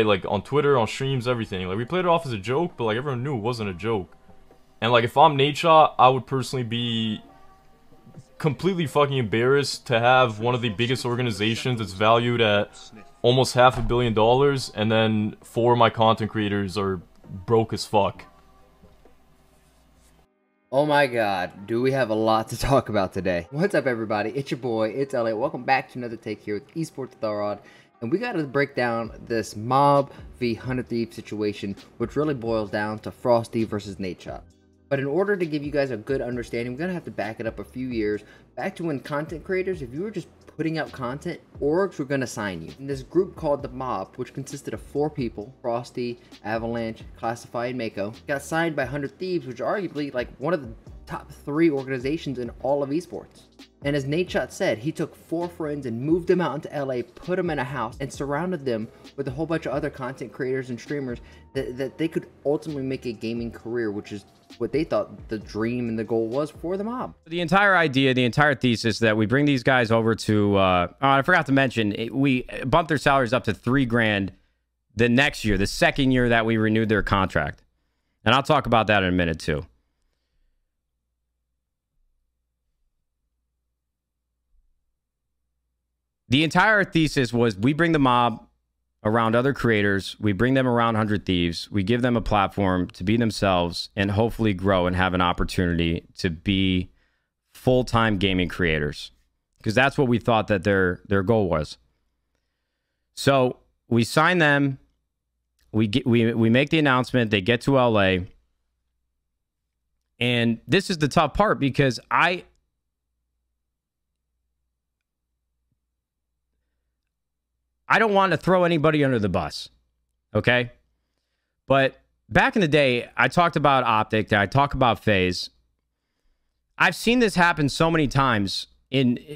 like on Twitter, on streams, everything. Like we played it off as a joke, but like everyone knew it wasn't a joke. And like if I'm NADESHOT, I would personally be completely fucking embarrassed to have one of the biggest organizations that's valued at almost $500 million, and then 4 of my content creators are broke as fuck. Oh my god, do we have a lot to talk about today. What's up everybody, it's your boy, it's LA. Welcome back to another take here with Esports with Labradoodle. And we gotta break down this mob v 100 Thieves situation, which really boils down to FROSTE versus NADESHOT. But in order to give you guys a good understanding, we're gonna have to back it up a few years, back to when content creators, if you were just putting out content, orgs were gonna sign you. And this group called the Mob, which consisted of 4 people, FROSTE, Avalanche, Classify, and Mako, got signed by 100 Thieves, which are arguably like one of the top 3 organizations in all of esports. And as NADESHOT said, he took 4 friends and moved them out into LA, put them in a house, and surrounded them with a whole bunch of other content creators and streamers that they could ultimately make a gaming career, which is what they thought the dream and the goal was for the Mob. The entire idea, the entire thesis that we bring these guys over to, I forgot to mention, we bumped their salaries up to $3 grand the next year, the second year that we renewed their contract. And I'll talk about that in a minute too. The entire thesis was we bring the Mob around other creators, we bring them around 100 Thieves, we give them a platform to be themselves and hopefully grow and have an opportunity to be full-time gaming creators. Because that's what we thought that their goal was. So we sign them, we make the announcement, they get to LA. And this is the tough part because I don't want to throw anybody under the bus, okay? But back in the day, I talked about Optic, I talk about FaZe. I've seen this happen so many times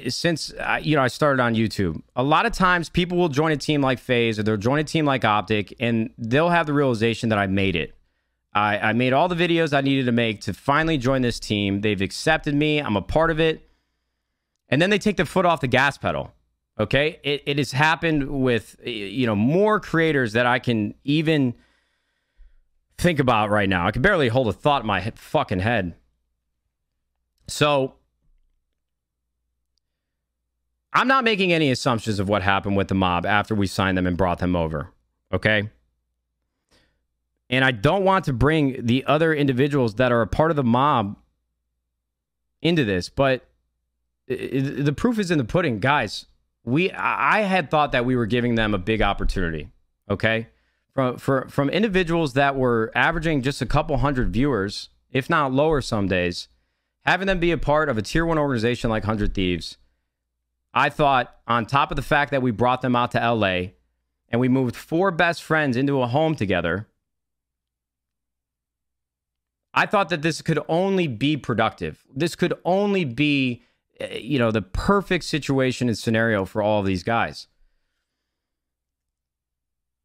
since I started on YouTube. A lot of times people will join a team like FaZe or they'll join a team like Optic and they'll have the realization that I made it. I made all the videos I needed to make to finally join this team. They've accepted me, I'm a part of it. And then they take the foot off the gas pedal. Okay, it has happened with, more creators that I can even think about right now. I can barely hold a thought in my fucking head. So, I'm not making any assumptions of what happened with the Mob after we signed them and brought them over. Okay? And I don't want to bring the other individuals that are a part of the Mob into this, but the proof is in the pudding, guys. I had thought that we were giving them a big opportunity, okay? From individuals that were averaging just a couple hundred viewers, if not lower some days, having them be a part of a tier 1 organization like 100 Thieves, I thought on top of the fact that we brought them out to LA and we moved 4 best friends into a home together, I thought that this could only be productive. This could only be the perfect situation and scenario for all of these guys.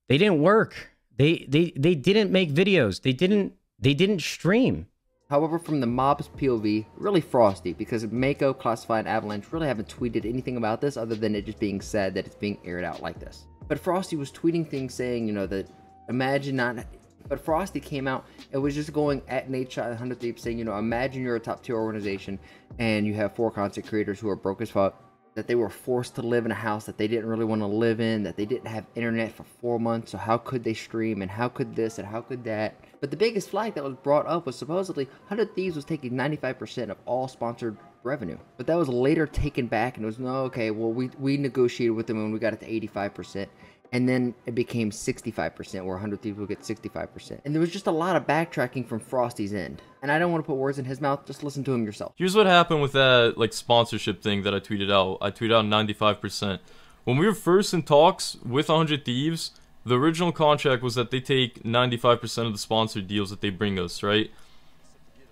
They didn't work. They didn't make videos. They didn't stream. However, from the Mob's POV, really FROSTE, because Mako, Classify, and Avalanche really haven't tweeted anything about this other than it just being said that it's being aired out like this. But FROSTE was tweeting things saying, that imagine not... But FROSTE came out and was just going at NADESHOT and 100 Thieves saying, imagine you're a top tier organization and you have 4 content creators who are broke as fuck, that they were forced to live in a house that they didn't really want to live in, that they didn't have internet for 4 months, so how could they stream and how could this and how could that? But the biggest flag that was brought up was supposedly 100 Thieves was taking 95% of all sponsored revenue. But that was later taken back and it was, no, okay, well, we negotiated with them and we got it to 85%. And then it became 65%, where 100 Thieves will get 65%. And there was just a lot of backtracking from FROSTE's end. And I don't want to put words in his mouth, just listen to him yourself. Here's what happened with that sponsorship thing that I tweeted out. I tweeted out 95%. When we were first in talks with 100 Thieves, the original contract was that they take 95% of the sponsored deals that they bring us, right?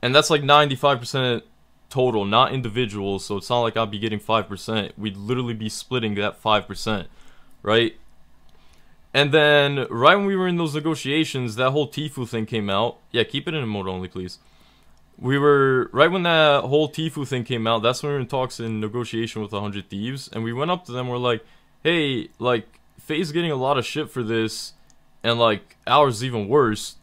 And that's like 95% total, not individual, so it's not like I'd be getting 5%. We'd literally be splitting that 5%, right? And then, right when we were in those negotiations, that whole Tfue thing came out. Yeah, keep it in mode only, please. Right when that whole Tfue thing came out, that's when we were in talks and negotiation with 100 Thieves. And we went up to them, we're like, hey, FaZe is getting a lot of shit for this. and like ours is even worse.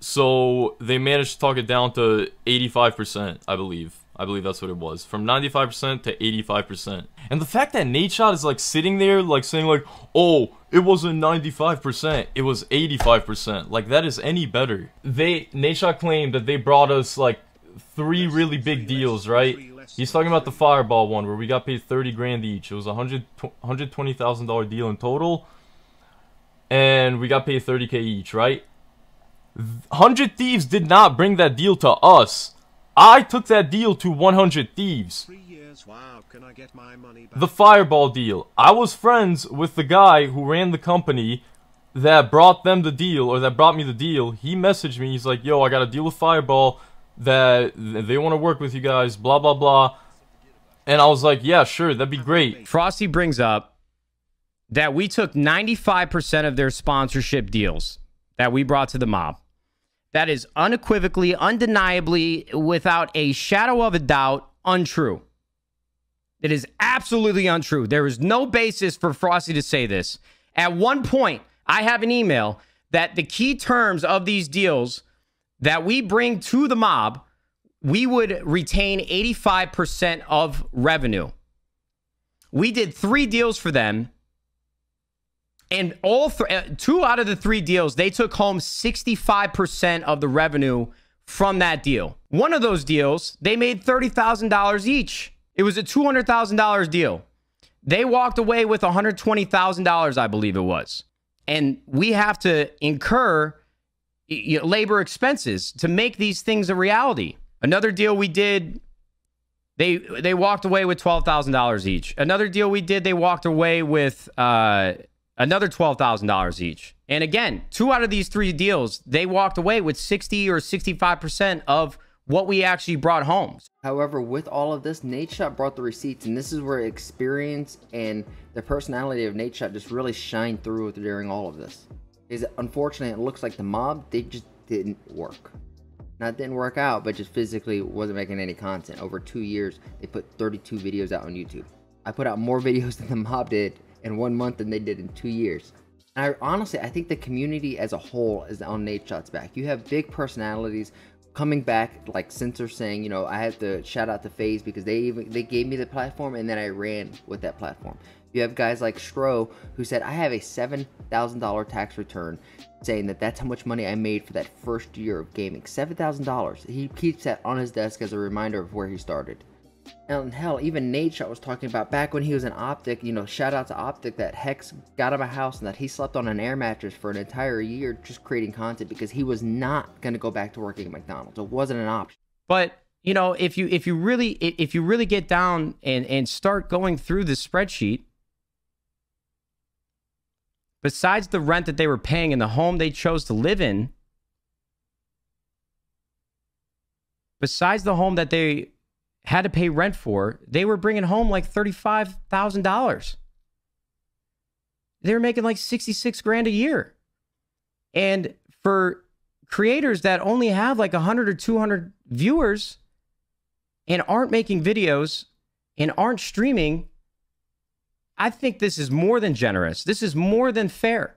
So they managed to talk it down to 85%, I believe. I believe that's what it was. From 95% to 85%. And the fact that NADESHOT is like sitting there like saying like, oh, it wasn't 95%, it was 85%. Like that is any better. NADESHOT claimed that they brought us like 3 really big deals, right? He's talking about the Fireball one where we got paid 30 grand each. It was a $120,000 deal in total. And we got paid 30K each, right? 100 Thieves did not bring that deal to us. I took that deal to 100 Thieves. 3 years. Wow, can I get my money back? The Fireball deal. I was friends with the guy who ran the company that brought them the deal, or that brought me the deal. He messaged me. He's like, yo, I got a deal with Fireball that they want to work with you guys, blah, blah, blah. And I was like, yeah, sure, that'd be great. Frosty brings up that we took 95% of their sponsorship deals that we brought to the mob. That is unequivocally, undeniably, without a shadow of a doubt, untrue. It is absolutely untrue. There is no basis for Frosty to say this. At one point, I have an email that the key terms of these deals that we bring to the mob, we would retain 85% of revenue. We did 3 deals for them. And all 2 out of the 3 deals, they took home 65% of the revenue from that deal. One of those deals, they made $30,000 each. It was a $200,000 deal. They walked away with $120,000, I believe it was. And we have to incur labor expenses to make these things a reality. Another deal we did, they walked away with $12,000 each. Another deal we did, they walked away with another $12,000 each. And again, 2 out of these 3 deals, they walked away with 60 or 65% of what we actually brought home. However, with all of this, NADESHOT brought the receipts, and this is where experience and the personality of NADESHOT just really shined through during all of this. Because unfortunately, it looks like the mob, they just didn't work. Not didn't work out, but just physically wasn't making any content. Over 2 years, they put 32 videos out on YouTube. I put out more videos than the mob did in 1 month than they did in 2 years. And I think the community as a whole is on NADESHOT's back. You have big personalities coming back, like Censor saying, you know, I have to shout out to FaZe because they gave me the platform and then I ran with that platform. You have guys like Stro who said, I have a $7,000 tax return, saying that that's how much money I made for that first year of gaming. $7,000. He keeps that on his desk as a reminder of where he started. And hell, even NADESHOT was talking about back when he was in Optic, you know, shout out to Optic, that Hex got him a house and that he slept on an air mattress for an entire year just creating content because he was not going to go back to working at McDonald's. It wasn't an option. But, you know, if you really get down and start going through the spreadsheet, besides the rent that they were paying in the home they chose to live in, besides the home that they had to pay rent for, they were bringing home like $35,000. They were making like 66 grand a year. And for creators that only have like 100 or 200 viewers and aren't making videos and aren't streaming, I think this is more than generous. This is more than fair.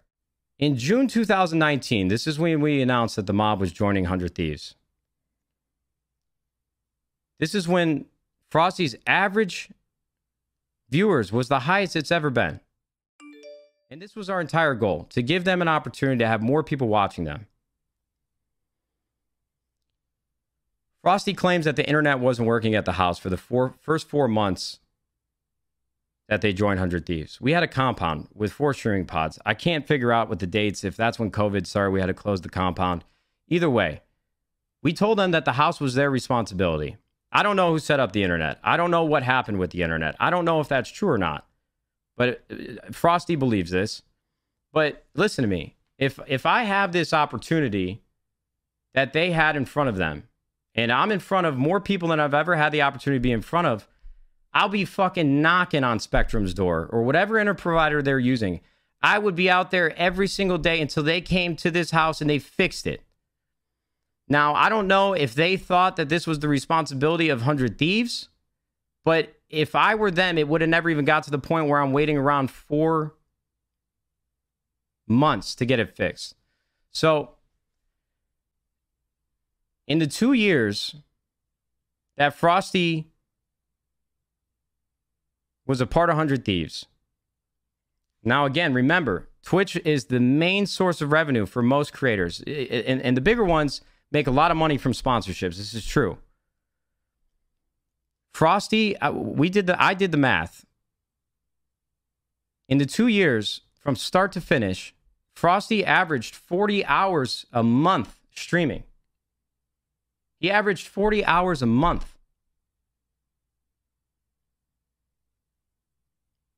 In June 2019, this is when we announced that the mob was joining 100 Thieves. This is when Frosty's average viewers was the highest it's ever been. And this was our entire goal, to give them an opportunity to have more people watching them. Frosty claims that the internet wasn't working at the house for the first 4 months that they joined 100 Thieves. We had a compound with 4 streaming pods. I can't figure out what the dates, if that's when COVID started, we had to close the compound. Either way, we told them that the house was their responsibility. I don't know who set up the internet. I don't know what happened with the internet. I don't know if that's true or not. But Frosty believes this. But listen to me. If I have this opportunity that they had in front of them, and I'm in front of more people than I've ever had the opportunity to be in front of, I'll be fucking knocking on Spectrum's door or whatever internet provider they're using. I would be out there every single day until they came to this house and they fixed it. Now, I don't know if they thought that this was the responsibility of 100 Thieves, but if I were them, it would have never even got to the point where I'm waiting around for months to get it fixed. So in the 2 years that Frosty was a part of 100 Thieves. Now, again, remember, Twitch is the main source of revenue for most creators. And the bigger ones make a lot of money from sponsorships. This is true. Frosty, I did the math. In the 2 years, from start to finish, Frosty averaged 40 hours a month streaming. He averaged 40 hours a month.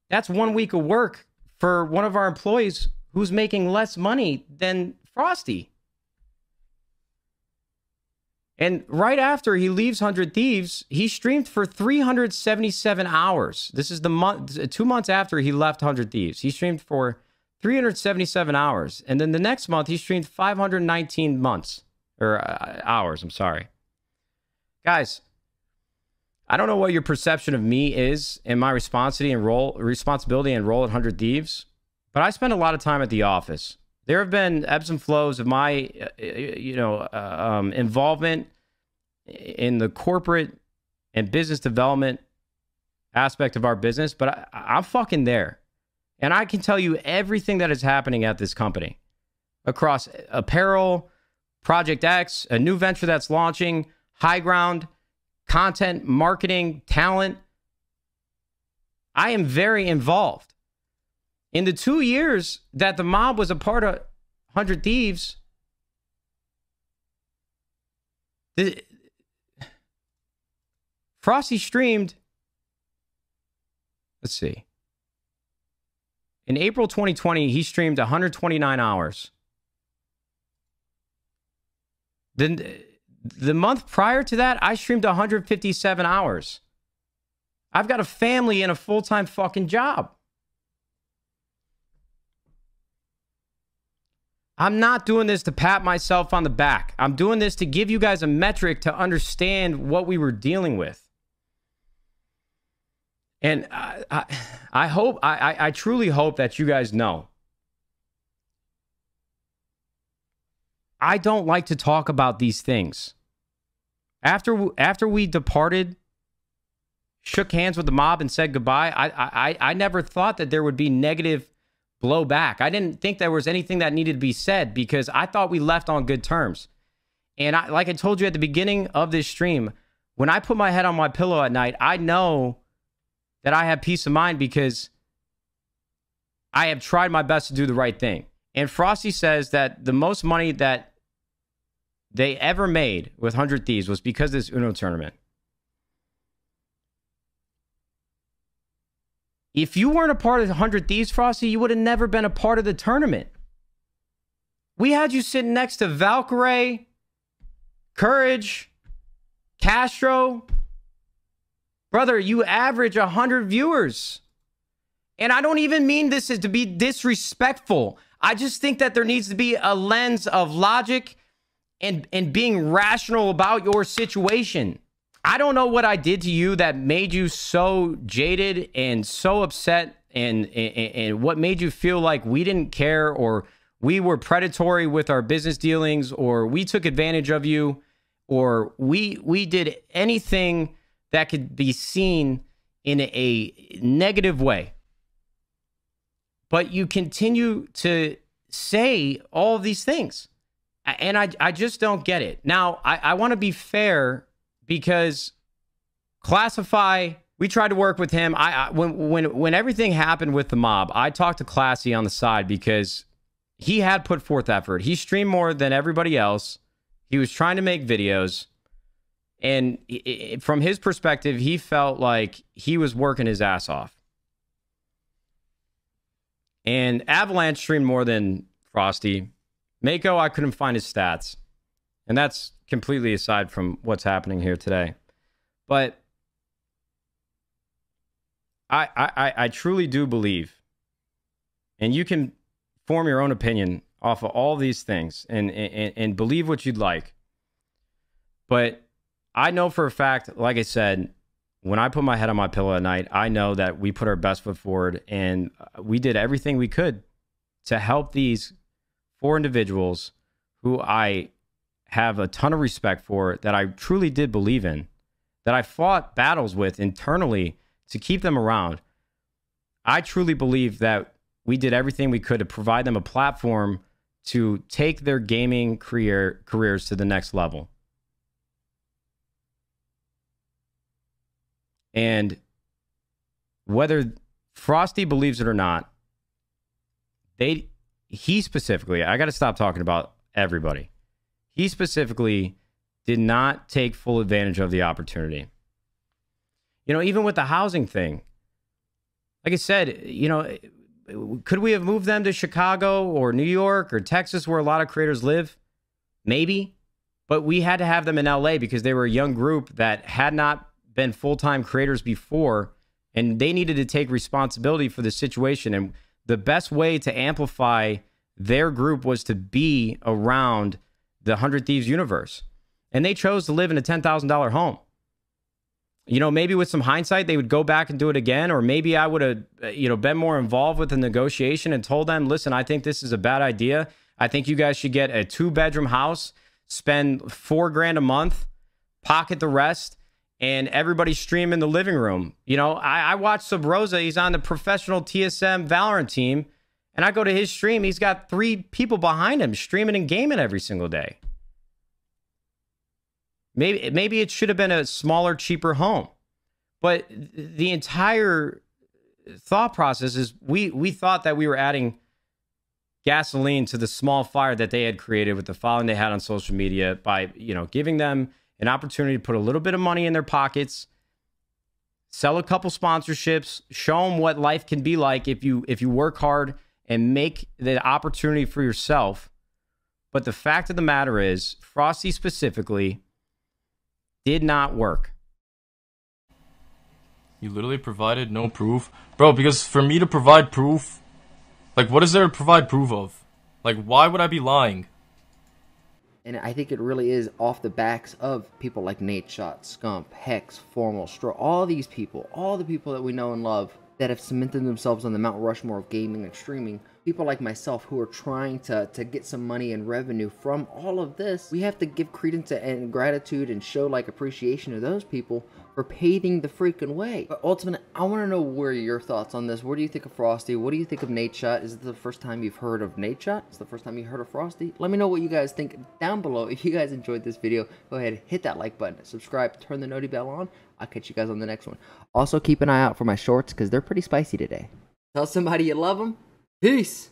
That's 1 week of work for one of our employees who's making less money than Frosty. And right after he leaves 100 Thieves, he streamed for 377 hours. This is the month, 2 months after he left 100 Thieves. He streamed for 377 hours. And then the next month, he streamed 519 hours, I'm sorry. Guys, I don't know what your perception of me is and my responsibility and role at 100 Thieves, but I spend a lot of time at the office. There have been ebbs and flows of my, involvement in the corporate and business development aspect of our business, but I'm fucking there. And I can tell you everything that is happening at this company across apparel, Project X, a new venture that's launching, High Ground, content, marketing, talent. I am very involved. In the 2 years that the mob was a part of 100 Thieves, Frosty streamed, let's see. In April 2020, he streamed 129 hours. Then the month prior to that, I streamed 157 hours. I've got a family and a full-time fucking job. I'm not doing this to pat myself on the back. I'm doing this to give you guys a metric to understand what we were dealing with. And I truly hope that you guys know. I don't like to talk about these things. After we departed, shook hands with the mob and said goodbye, I never thought that there would be negative blowback. I didn't think there was anything that needed to be said because I thought we left on good terms. And like I told you at the beginning of this stream, when I put my head on my pillow at night, I know that I have peace of mind because I have tried my best to do the right thing. And Frosty says that the most money that they ever made with 100 Thieves was because of this Uno tournament. If you weren't a part of 100 Thieves, Frosty, you would have never been a part of the tournament. We had you sitting next to Valkyrie, Courage, Castro. Brother, you average 100 viewers. And I don't even mean this as to be disrespectful. I just think that there needs to be a lens of logic and being rational about your situation. I don't know what I did to you that made you so jaded and so upset and what made you feel like we didn't care or we were predatory with our business dealings or we took advantage of you or we did anything that could be seen in a negative way. But you continue to say all of these things. And I just don't get it. Now, I want to be fair because Classify, we tried to work with him. When everything happened with the mob, I talked to Classy on the side because he had put forth effort. He streamed more than everybody else. He was trying to make videos. And from his perspective, he felt like he was working his ass off. And Avalanche streamed more than Frosty. Mako, I couldn't find his stats. And that's completely aside from what's happening here today. But I truly do believe, and you can form your own opinion off of all these things and believe what you'd like. But I know for a fact, like I said, when I put my head on my pillow at night, I know that we put our best foot forward and we did everything we could to help these 4 individuals who I have a ton of respect for, that I truly did believe in, that I fought battles with internally to keep them around. I truly believe that we did everything we could to provide them a platform to take their gaming careers to the next level. And whether Frosty believes it or not, he specifically, I got to stop talking about everybody. He specifically did not take full advantage of the opportunity. You know, even with the housing thing, like I said, you know, could we have moved them to Chicago or New York or Texas, where a lot of creators live? Maybe. But we had to have them in LA because they were a young group that had not been full-time creators before, and they needed to take responsibility for the situation. And the best way to amplify their group was to be around the 100 Thieves universe. And they chose to live in a $10,000 home. You know, maybe with some hindsight, they would go back and do it again. Or maybe I would have, you know, been more involved with the negotiation and told them, listen, I think this is a bad idea. I think you guys should get a 2-bedroom house, spend $4,000 a month, pocket the rest, and everybody stream in the living room. You know, I watched Sub Rosa. He's on the professional TSM Valorant team. And I go to his stream. He's got 3 people behind him streaming and gaming every single day. Maybe it should have been a smaller, cheaper home. But the entire thought process is we thought that we were adding gasoline to the small fire that they had created with the following they had on social media by, you know, giving them an opportunity to put a little bit of money in their pockets, sell a couple sponsorships, show them what life can be like if you work hard and make the opportunity for yourself. But the fact of the matter is, Frosty specifically did not work. You literally provided no proof? Bro, because for me to provide proof, like, what is there to provide proof of? Like, why would I be lying? And I think it really is off the backs of people like NADESHOT, Scump, Hex, Formal, Straw, all the people that we know and love that have cemented themselves on the Mount Rushmore of gaming and streaming. People like myself who are trying to get some money and revenue from all of this. We have to give credence and gratitude and show like appreciation to those people for paving the freaking way. But ultimately, I want to know where your thoughts on this. What do you think of Frosty? What do you think of NADESHOT? Is it the first time you've heard of NADESHOT? Is it the first time you heard of Frosty? Let me know what you guys think down below. If you guys enjoyed this video, go ahead, hit that like button, subscribe, turn the noti bell on. I'll catch you guys on the next one. Also, keep an eye out for my shorts because they're pretty spicy today. Tell somebody you love them. Peace.